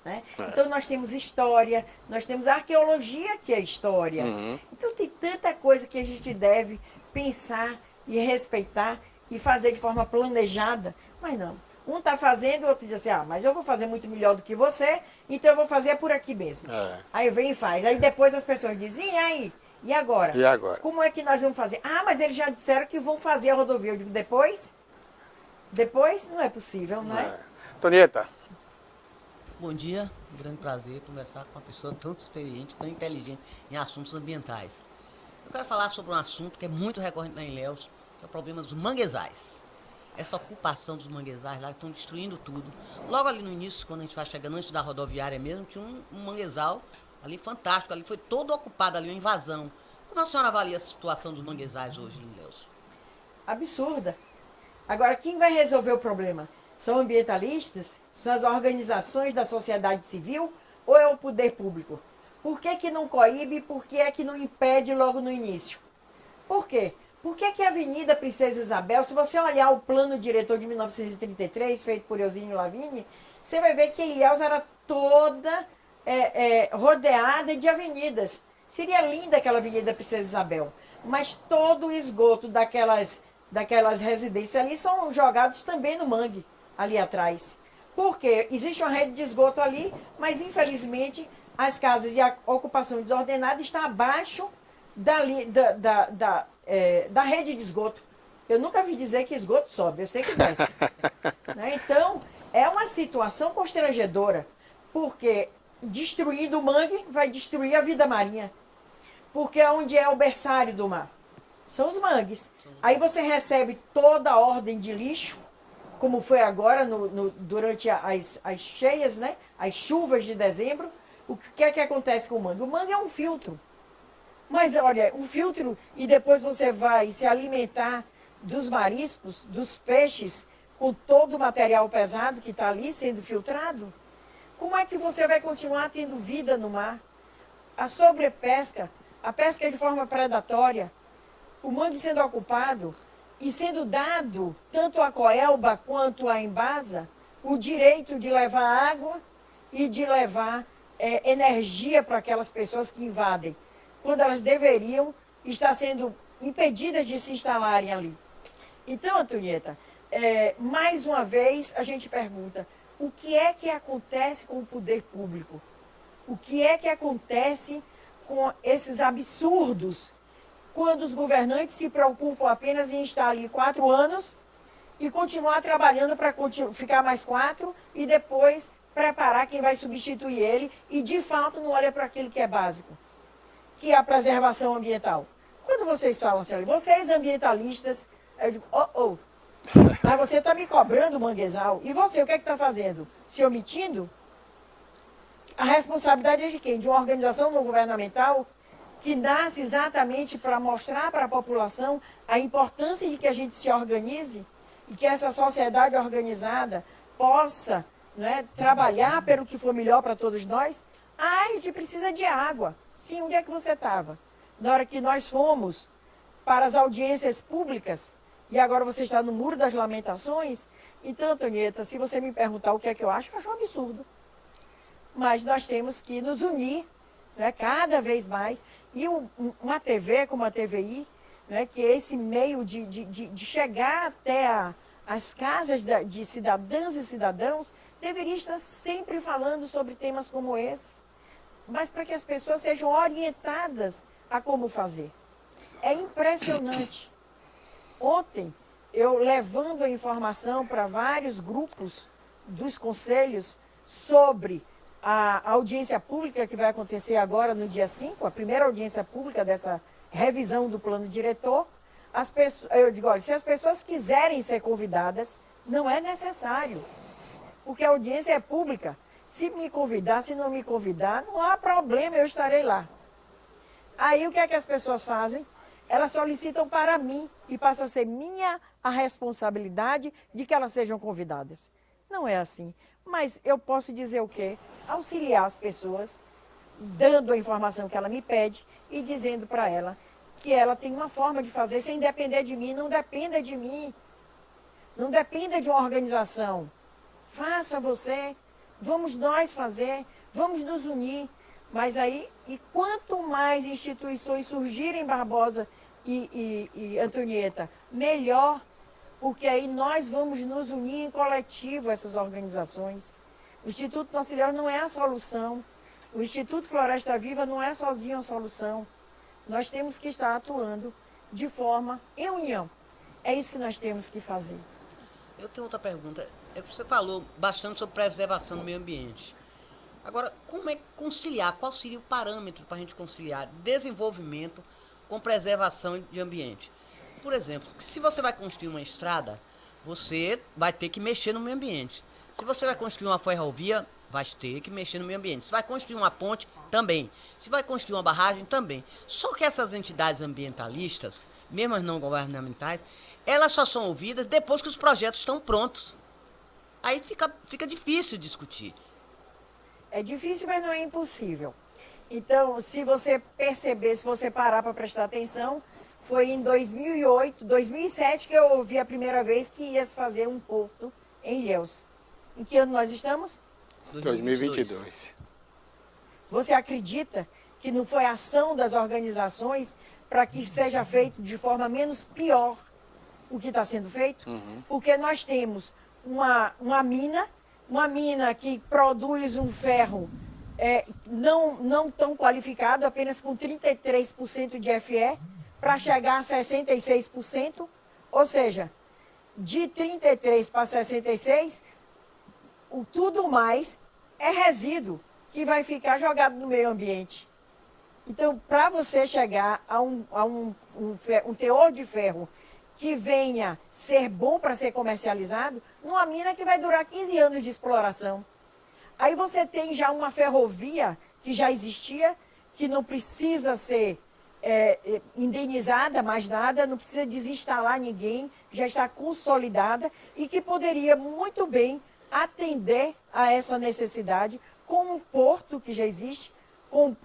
Né? Então nós temos história, nós temos arqueologia, que é história. Então tem tanta coisa que a gente deve pensar e respeitar e fazer de forma planejada, mas não. Um está fazendo, o outro diz assim, mas eu vou fazer muito melhor do que você, então eu vou fazer por aqui mesmo. Aí vem e faz. Aí depois as pessoas dizem, e aí? E agora? E agora? Como é que nós vamos fazer? Mas eles já disseram que vão fazer a rodovia. Eu digo, depois? Depois não é possível, não é? Tonieta. Bom dia, um grande prazer conversar com uma pessoa tão experiente, tão inteligente em assuntos ambientais. Eu quero falar sobre um assunto que é muito recorrente lá em Ilhéus, que é o problema dos manguezais. Essa ocupação dos manguezais lá, que estão destruindo tudo. Logo ali no início, quando a gente vai chegando, antes da rodoviária mesmo, tinha um manguezal ali fantástico, ali foi todo ocupado ali, uma invasão. Como a senhora avalia a situação dos manguezais hoje em Ilhéus? Absurda. Agora, quem vai resolver o problema? São ambientalistas? São as organizações da sociedade civil? Ou é o poder público? Por que não coíbe? Por que é que não impede logo no início? Por quê? Por que a Avenida Princesa Isabel, se você olhar o plano diretor de 1933, feito por Eusínio Lavigne, você vai ver que Ilhéus era toda rodeada de avenidas. Seria linda aquela Avenida Princesa Isabel, mas todo o esgoto daquelas residências ali são jogados também no mangue, ali atrás. Porque existe uma rede de esgoto ali, mas infelizmente as casas de ocupação desordenada estão abaixo da rede de esgoto. Eu nunca vi dizer que esgoto sobe, eu sei que desce. Né? Então, é uma situação constrangedora, porque destruindo o mangue vai destruir a vida marinha. Porque onde é o berçário do mar? São os mangues. Aí você recebe toda a ordem de lixo, como foi agora durante as cheias, né? As chuvas de dezembro. O que é que acontece com o mangue? O mangue é um filtro. Mas olha, um filtro, e depois você vai se alimentar dos mariscos, dos peixes, com todo o material pesado que está ali sendo filtrado. Como é que você vai continuar tendo vida no mar? A sobrepesca, a pesca de forma predatória, o mangue sendo ocupado e sendo dado, tanto à Coelba quanto à Embasa, o direito de levar água e de levar energia para aquelas pessoas que invadem, quando elas deveriam estar sendo impedidas de se instalarem ali. Então, Antonieta, mais uma vez a gente pergunta, o que é que acontece com o poder público? O que é que acontece com esses absurdos quando os governantes se preocupam apenas em estar ali 4 anos e continuar trabalhando para ficar mais 4 e depois preparar quem vai substituir ele e de fato não olha para aquilo que é básico, que é a preservação ambiental. Quando vocês falam assim, vocês ambientalistas, eu digo, mas você está me cobrando manguezal. E você, o que é que está fazendo? Se omitindo? A responsabilidade é de quem? De uma organização não governamental que nasce exatamente para mostrar para a população a importância de que a gente se organize e que essa sociedade organizada possa, né, trabalhar pelo que for melhor para todos nós. A gente precisa de água. Sim, onde é que você estava? Na hora que nós fomos para as audiências públicas, e agora você está no Muro das Lamentações. Então, Antonieta, se você me perguntar o que é que eu acho um absurdo. Mas nós temos que nos unir, né, cada vez mais. E uma TV como a TVI, né, que é esse meio de chegar até as casas de cidadãs e cidadãos, deveria estar sempre falando sobre temas como esse, mas para que as pessoas sejam orientadas a como fazer. É impressionante. Ontem, eu levando a informação para vários grupos dos conselhos sobre a audiência pública que vai acontecer agora no dia 5, a primeira audiência pública dessa revisão do plano diretor, eu digo, olha, se as pessoas quiserem ser convidadas, não é necessário, porque a audiência é pública. Se me convidar, se não me convidar, não há problema, eu estarei lá. Aí o que é que as pessoas fazem? Elas solicitam para mim e passa a ser minha a responsabilidade de que elas sejam convidadas. Não é assim. Mas eu posso dizer o quê? Auxiliar as pessoas, dando a informação que ela me pede e dizendo para ela que ela tem uma forma de fazer sem depender de mim. Não dependa de mim. Não dependa de uma organização. Faça você. Vamos nós fazer. Vamos nos unir. Mas aí, e quanto mais instituições surgirem, Barbosa e Antonieta, melhor, porque aí nós vamos nos unir em coletivo, essas organizações. O Instituto Nossa Senhora não é a solução. O Instituto Floresta Viva não é sozinho a solução. Nós temos que estar atuando de forma em união. É isso que nós temos que fazer. Eu tenho outra pergunta. Você falou bastante sobre preservação do meio ambiente. Agora, como é conciliar? Qual seria o parâmetro para a gente conciliar desenvolvimento com preservação de ambiente? Por exemplo, se você vai construir uma estrada, você vai ter que mexer no meio ambiente. Se você vai construir uma ferrovia, vai ter que mexer no meio ambiente. Se vai construir uma ponte, também. Se vai construir uma barragem, também. Só que essas entidades ambientalistas, mesmo as não governamentais, elas só são ouvidas depois que os projetos estão prontos. Aí fica difícil discutir. É difícil, mas não é impossível. Então, se você perceber, se você parar para prestar atenção, foi em 2008, 2007 que eu ouvi a primeira vez que ia se fazer um porto em Ilhéus. Em que ano nós estamos? 2022. Você acredita que não foi ação das organizações para que seja feito de forma menos pior o que está sendo feito? Porque nós temos uma mina que produz um ferro não tão qualificado, apenas com 33% de Fe, para chegar a 66%, ou seja, de 33 para 66, tudo mais é resíduo que vai ficar jogado no meio ambiente. Então, para você chegar a um teor de ferro que venha ser bom para ser comercializado, numa mina que vai durar 15 anos de exploração. Aí você tem já uma ferrovia que já existia, que não precisa ser indenizada mais nada, não precisa desinstalar ninguém, já está consolidada e que poderia muito bem atender a essa necessidade com um porto que já existe,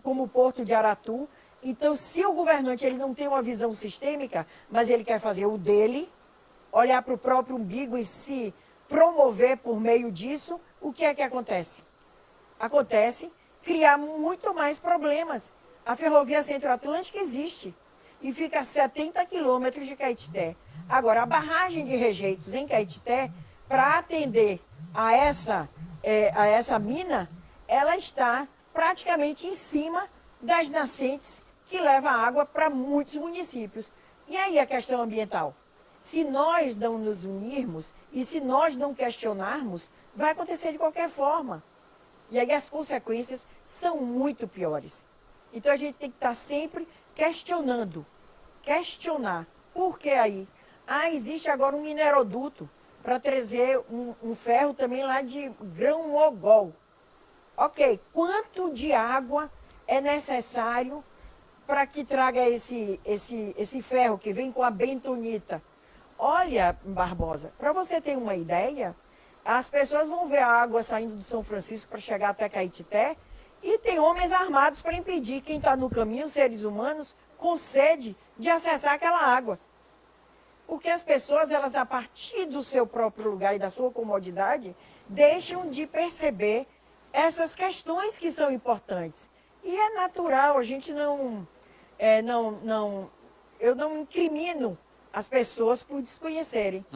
como o porto de Aratu. Então, se o governante ele não tem uma visão sistêmica, mas ele quer fazer o dele, olhar para o próprio umbigo e se promover por meio disso, o que é que acontece? Acontece criar muito mais problemas. A ferrovia Centro-Atlântica existe e fica a 70 quilômetros de Caetité. Agora, a barragem de rejeitos em Caetité, para atender a essa mina, ela está praticamente em cima das nascentes que levam água para muitos municípios. E aí a questão ambiental? Se nós não nos unirmos e se nós não questionarmos, vai acontecer de qualquer forma. E aí as consequências são muito piores. Então a gente tem que estar sempre questionando. Questionar. Por que aí? Existe agora um mineroduto para trazer um ferro também lá de Grão-Mogol. Ok, quanto de água é necessário para que traga esse ferro que vem com a bentonita? Olha, Barbosa, para você ter uma ideia, as pessoas vão ver a água saindo do São Francisco para chegar até Caetité e tem homens armados para impedir quem está no caminho, seres humanos, com sede de acessar aquela água. Porque as pessoas, elas a partir do seu próprio lugar e da sua comodidade, deixam de perceber essas questões que são importantes. E é natural, a gente eu não incrimino as pessoas por desconhecerem.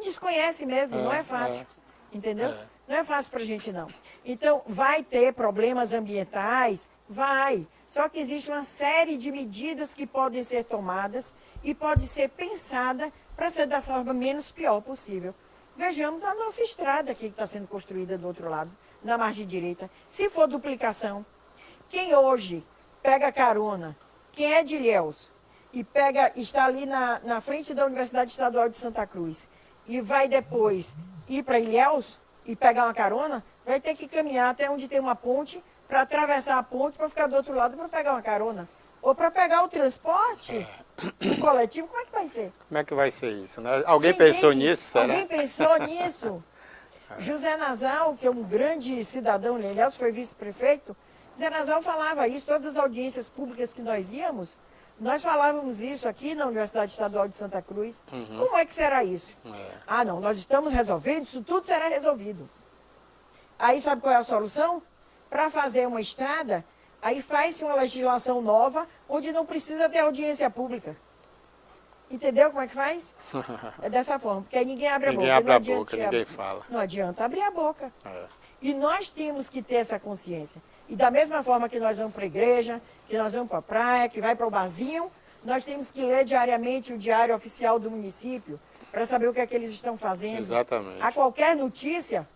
Desconhece mesmo, não é fácil. Entendeu? Não é fácil para a gente, não. Então, vai ter problemas ambientais? Vai. Só que existe uma série de medidas que podem ser tomadas e pode ser pensada para ser da forma menos pior possível. Vejamos a nossa estrada aqui que está sendo construída do outro lado, na margem direita. Se for duplicação, quem hoje pega carona, quem é de Ilhéus e está ali na frente da Universidade Estadual de Santa Cruz e vai depois ir para Ilhéus e pegar uma carona, vai ter que caminhar até onde tem uma ponte para atravessar a ponte para ficar do outro lado para pegar uma carona. Ou para pegar o transporte o coletivo, como é que vai ser? Como é que vai ser isso, né? Alguém pensou nisso, será? Alguém pensou nisso? José Nasal, que é um grande cidadão de Ilhéus, foi vice-prefeito, José Nasal falava isso, todas as audiências públicas que nós íamos, nós falávamos isso aqui na Universidade Estadual de Santa Cruz. Como é que será isso? Não, nós estamos resolvendo, isso tudo será resolvido. Aí sabe qual é a solução? Para fazer uma estrada, aí faz-se uma legislação nova, onde não precisa ter audiência pública. Entendeu como é que faz? É dessa forma, porque aí ninguém abre a boca. Ninguém abre a boca, ninguém fala. Não adianta abrir a boca. E nós temos que ter essa consciência. E da mesma forma que nós vamos para a igreja, que nós vamos para a praia, que vai para o barzinho, nós temos que ler diariamente o diário oficial do município para saber o que é que eles estão fazendo. Exatamente. A qualquer notícia,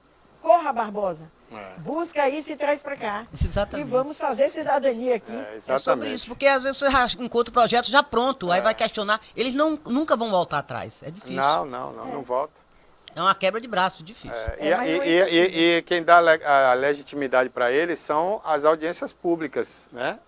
corra, Barbosa. Busca isso e traz para cá. Exatamente. E vamos fazer cidadania aqui. É sobre isso, porque às vezes você encontra o projeto já pronto, aí vai questionar. Eles nunca vão voltar atrás. É difícil. Não volta. É uma quebra de braço, difícil. E quem dá a legitimidade para eles são as audiências públicas, né?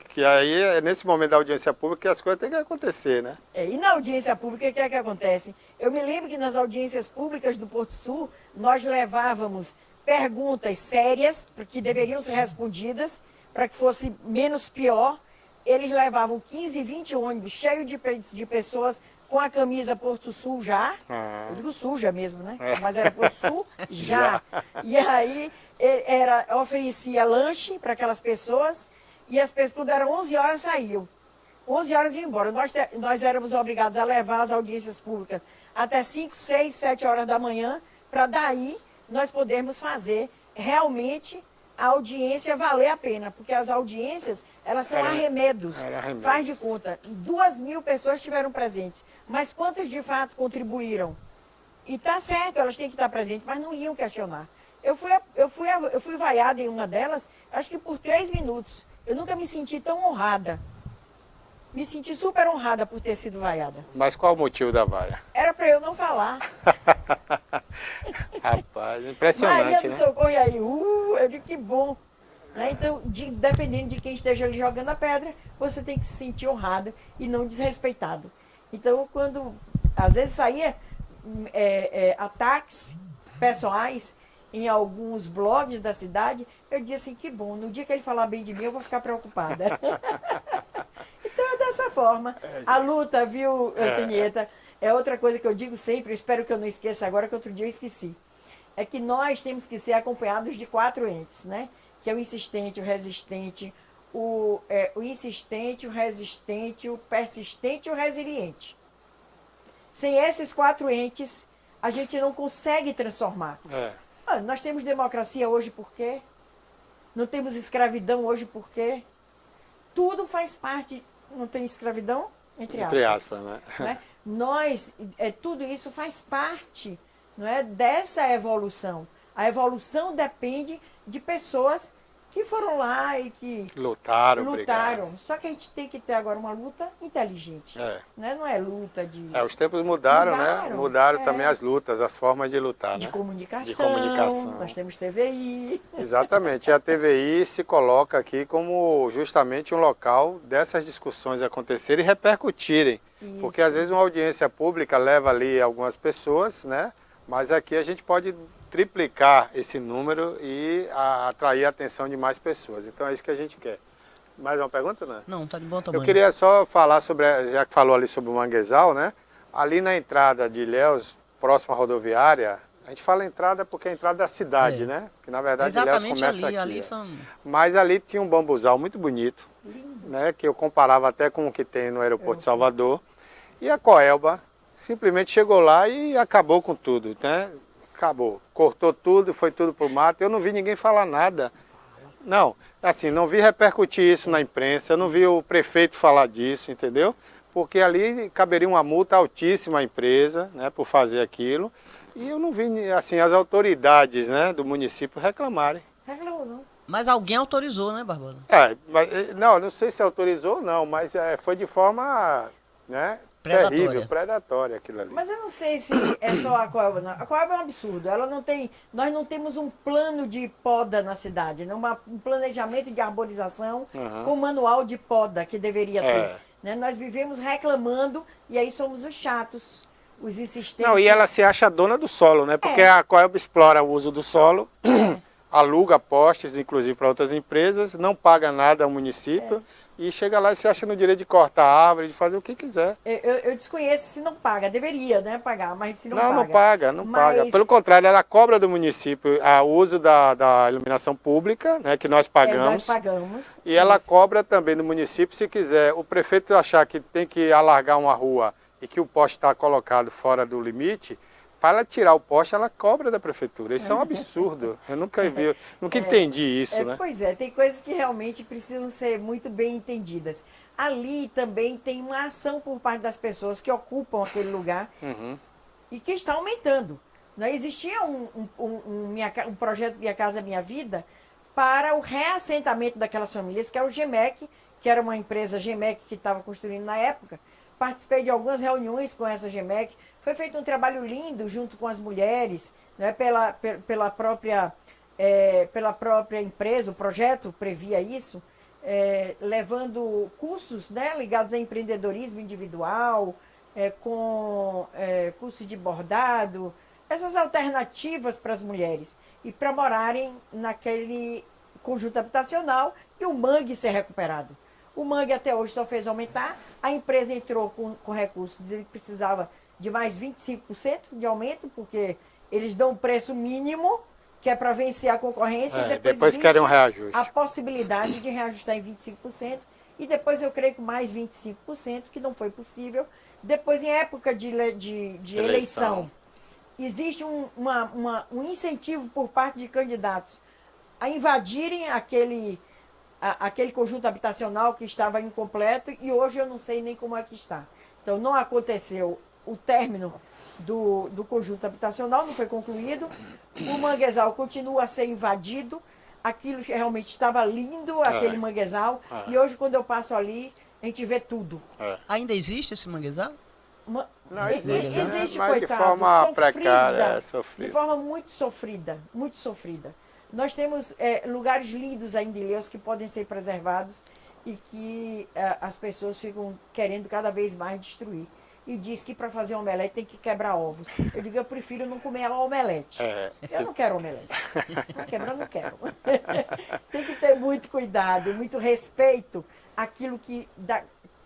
Que aí é nesse momento da audiência pública que as coisas têm que acontecer, né? E na audiência pública, o que é que acontece? Eu me lembro que nas audiências públicas do Porto Sul, nós levávamos perguntas sérias, que deveriam ser respondidas, para que fosse menos pior. Eles levavam 15, 20 ônibus cheios de pessoas com a camisa Porto Sul já, eu digo suja mesmo, né? Mas era Porto Sul já. E aí oferecia lanche para aquelas pessoas e as pessoas, quando eram 11 horas, saíam. 11 horas iam embora. Nós éramos obrigados a levar as audiências públicas até 5, 6, 7 horas da manhã, para daí nós podermos fazer realmente a audiência valer a pena, porque as audiências, elas são arremedos. Faz de conta, 2.000 pessoas estiveram presentes, mas quantas de fato contribuíram? E tá certo, elas têm que estar presentes, mas não iam questionar. Eu fui vaiada em uma delas, acho que por 3 minutos. Eu nunca me senti tão honrada. Me senti super honrada por ter sido vaiada. Mas qual o motivo da vaia? Era para eu não falar. Rapaz, impressionante, Maria do né? Socorro, e aí, eu digo que bom. Né? Então, dependendo de quem esteja ali jogando a pedra, você tem que se sentir honrado e não desrespeitado. Então, quando às vezes saía ataques pessoais em alguns blogs da cidade, eu dizia assim, que bom, no dia que ele falar bem de mim, eu vou ficar preocupada. Então, é dessa forma. A luta, viu, Antonieta, é outra coisa que eu digo sempre, eu espero que eu não esqueça agora, que outro dia eu esqueci. É que nós temos que ser acompanhados de 4 entes, né? Que é o insistente, o resistente, o insistente, o resistente, o persistente e o resiliente. Sem esses 4 entes, a gente não consegue transformar. Nós temos democracia hoje por quê? Não temos escravidão hoje por quê? Tudo faz parte. Não tem escravidão? Entre aspas, né? Tudo isso faz parte, não é, dessa evolução. A evolução depende de pessoas que foram lá e que lutaram. Brigaram. Só que a gente tem que ter agora uma luta inteligente. Né? Não é luta de... os tempos mudaram, né? Mudaram também as lutas, as formas de lutar. De né? comunicação. De comunicação. Nós temos TVI. Exatamente. E a TVI se coloca aqui como justamente um local dessas discussões acontecerem e repercutirem. Isso. Porque às vezes uma audiência pública leva ali algumas pessoas, né? Mas aqui a gente pode triplicar esse número e atrair a atenção de mais pessoas. Então é isso que a gente quer. Mais uma pergunta, né? Não, tá de bom tamanho. Eu queria só falar sobre, já que falou ali sobre o manguezal, né? Ali na entrada de Ilhéus, próxima à rodoviária, a gente fala entrada porque é a entrada da cidade, né? Que na verdade Ilhéus começa aqui. Mas ali tinha um bambuzal muito bonito, né? Que eu comparava até com o que tem no aeroporto de Salvador. E a Coelba simplesmente chegou lá e acabou com tudo, né? Acabou. Cortou tudo, foi tudo pro mato. Eu não vi ninguém falar nada. Não, assim, não vi repercutir isso na imprensa, eu não vi o prefeito falar disso, entendeu? Porque ali caberia uma multa altíssima à empresa, né, por fazer aquilo. E eu não vi, assim, as autoridades, né, do município reclamarem. Reclamou, não. Mas alguém autorizou, né, Barbosa? Não sei se autorizou ou não, mas foi de forma, né, terrível, predatória aquilo ali. Mas eu não sei se é só a Coelba, não. A Coelba é um absurdo. Ela não tem, nós não temos um plano de poda na cidade, não, um planejamento de arborização com manual de poda que deveria ter. Né? Nós vivemos reclamando e aí somos os chatos, os insistentes. Não, e ela se acha dona do solo, né? Porque a Coelba explora o uso do solo, aluga postes, inclusive, para outras empresas, não paga nada ao município. E chega lá e se acha no direito de cortar a árvore, de fazer o que quiser. Eu desconheço se não paga, deveria, né, pagar, mas se não paga. Não paga. Pelo contrário, ela cobra do município o uso da iluminação pública, né, que nós pagamos. Nós pagamos. E ela cobra também do município, se quiser, o prefeito achar que tem que alargar uma rua e que o poste está colocado fora do limite, para ela tirar o poste, ela cobra da prefeitura. Isso é um absurdo. Eu nunca entendi isso, né? Pois é, tem coisas que realmente precisam ser muito bem entendidas. Ali também tem uma ação por parte das pessoas que ocupam aquele lugar e que está aumentando. Não existia um projeto Minha Casa Minha Vida para o reassentamento daquelas famílias, que era o GEMEC, que era uma empresa GEMEC que estava construindo na época. Participei de algumas reuniões com essa GEMEC. Foi feito um trabalho lindo junto com as mulheres, né, pela própria empresa, o projeto previa isso, levando cursos, né, ligados a empreendedorismo individual, com curso de bordado, essas alternativas para as mulheres e para morarem naquele conjunto habitacional e o mangue ser recuperado. O mangue até hoje só fez aumentar. A empresa entrou com recursos, dizendo que precisava de mais 25% de aumento, porque eles dão um preço mínimo, que é para vencer a concorrência. E depois querem um reajuste. A possibilidade de reajustar em 25%. E depois eu creio que mais 25%, que não foi possível. Depois, em época de eleição, existe um incentivo por parte de candidatos a invadirem aquele conjunto habitacional que estava incompleto, e hoje eu não sei nem como é que está. Então, não aconteceu o término do conjunto habitacional, não foi concluído. O manguezal continua a ser invadido. Aquilo realmente estava lindo, aquele manguezal. E hoje, quando eu passo ali, a gente vê tudo. Ainda existe esse manguezal? Não, existe, mas coitado, de forma sofrida, precária, sofrida. De forma muito sofrida, muito sofrida. Nós temos lugares lindos ainda em Ilhéus que podem ser preservados e que as pessoas ficam querendo cada vez mais destruir. E diz que para fazer omelete tem que quebrar ovos. Eu digo, eu prefiro não comer a omelete. Eu não quero omelete. Não quebrar, eu não quero. Tem que ter muito cuidado, muito respeito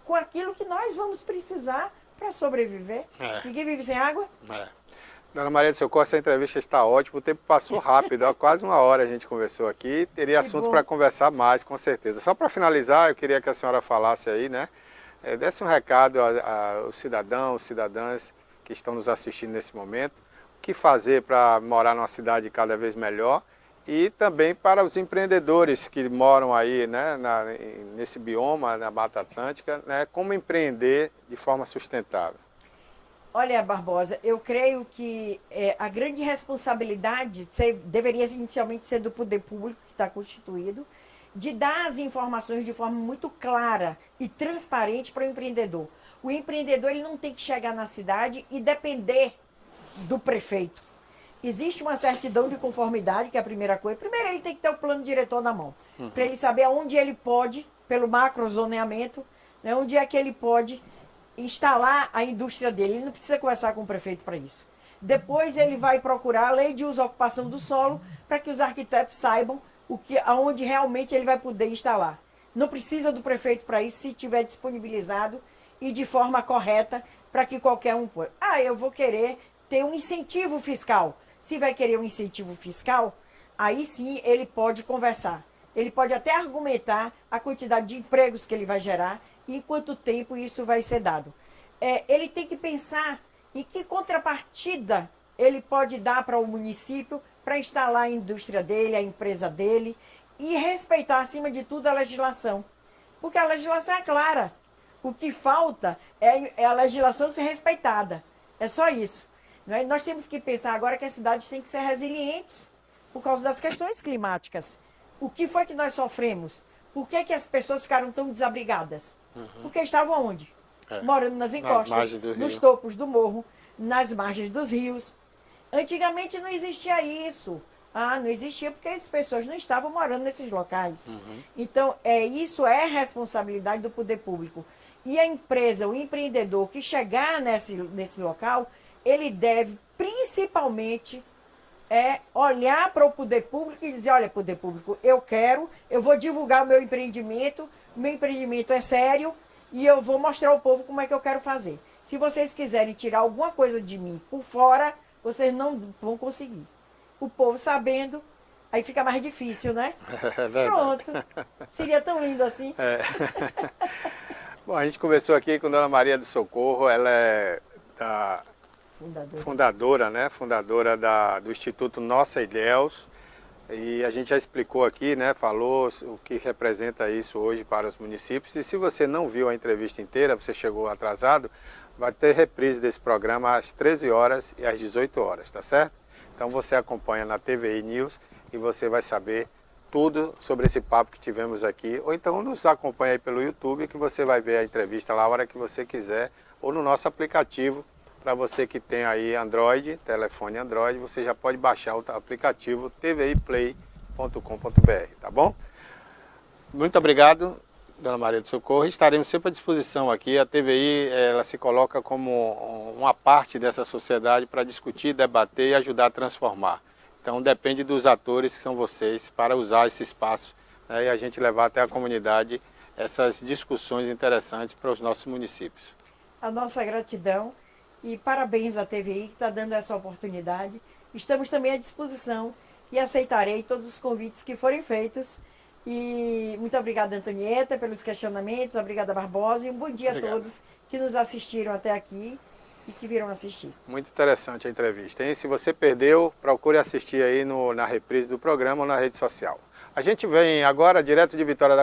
com aquilo que nós vamos precisar para sobreviver. Ninguém vive sem água. Dona Maria do Socorro, essa entrevista está ótima, o tempo passou rápido, há quase uma hora a gente conversou aqui, teria assunto para conversar mais, com certeza. Só para finalizar, eu queria que a senhora falasse aí, né, desse um recado aos cidadãos, cidadãs que estão nos assistindo nesse momento, o que fazer para morar numa cidade cada vez melhor, e também para os empreendedores que moram aí, né, nesse bioma, na Mata Atlântica, né, como empreender de forma sustentável. Olha, Barbosa, eu creio que a grande responsabilidade deveria inicialmente ser do poder público, que está constituído, de dar as informações de forma muito clara e transparente para o empreendedor. O empreendedor ele não tem que chegar na cidade e depender do prefeito. Existe uma certidão de conformidade, que é a primeira coisa. Primeiro, ele tem que ter o plano diretor na mão, para ele saber aonde ele pode, pelo macrozoneamento, né, onde é que ele pode instalar a indústria dele. Ele não precisa conversar com o prefeito para isso. Depois ele vai procurar a lei de uso e ocupação do solo para que os arquitetos saibam aonde realmente ele vai poder instalar. Não precisa do prefeito para isso, se tiver disponibilizado e de forma correta para que qualquer um... eu vou querer ter um incentivo fiscal. Se vai querer um incentivo fiscal, aí sim ele pode conversar. Ele pode até argumentar a quantidade de empregos que ele vai gerar e em quanto tempo isso vai ser dado. Ele tem que pensar em que contrapartida ele pode dar para o município para instalar a indústria dele, a empresa dele, e respeitar, acima de tudo, a legislação. Porque a legislação é clara. O que falta é a legislação ser respeitada. É só isso. Nós temos que pensar agora que as cidades têm que ser resilientes por causa das questões climáticas. O que foi que nós sofremos? Por que as pessoas ficaram tão desabrigadas? Porque estavam onde? Morando nas encostas, nos topos do morro, nas margens dos rios. Antigamente não existia isso. Não existia porque as pessoas não estavam morando nesses locais. Então, isso é responsabilidade do poder público. E a empresa, o empreendedor que chegar nesse local, ele deve principalmente olhar para o poder público e dizer, olha, poder público, eu vou divulgar o meu empreendimento é sério e eu vou mostrar ao povo como é que eu quero fazer. Se vocês quiserem tirar alguma coisa de mim por fora, vocês não vão conseguir. O povo sabendo, aí fica mais difícil, né? Pronto. Seria tão lindo assim. Bom, a gente conversou aqui com Dona Maria do Socorro, ela é fundadora, né? Fundadora do Instituto Nossa Ilhéus. E a gente já explicou aqui, né? Falou o que representa isso hoje para os municípios. E se você não viu a entrevista inteira, você chegou atrasado, vai ter reprise desse programa às 13 horas e às 18 horas, tá certo? Então você acompanha na TVI News e você vai saber tudo sobre esse papo que tivemos aqui. Ou então nos acompanha aí pelo YouTube, que você vai ver a entrevista lá a hora que você quiser, ou no nosso aplicativo. Para você que tem aí Android, telefone Android, você já pode baixar o aplicativo tviplay.com.br, tá bom? Muito obrigado, Dona Maria do Socorro. Estaremos sempre à disposição aqui. A TVI, ela se coloca como uma parte dessa sociedade para discutir, debater e ajudar a transformar. Então depende dos atores que são vocês para usar esse espaço, né, e a gente levar até a comunidade essas discussões interessantes para os nossos municípios. A nossa gratidão e parabéns à TVI que está dando essa oportunidade. Estamos também à disposição e aceitarei todos os convites que forem feitos. E muito obrigada, Antonieta, pelos questionamentos, obrigada, Barbosa, e um bom dia a todos que nos assistiram até aqui e que virão assistir. Muito interessante a entrevista, hein? Se você perdeu, procure assistir aí na reprise do programa ou na rede social. A gente vem agora direto de Vitória da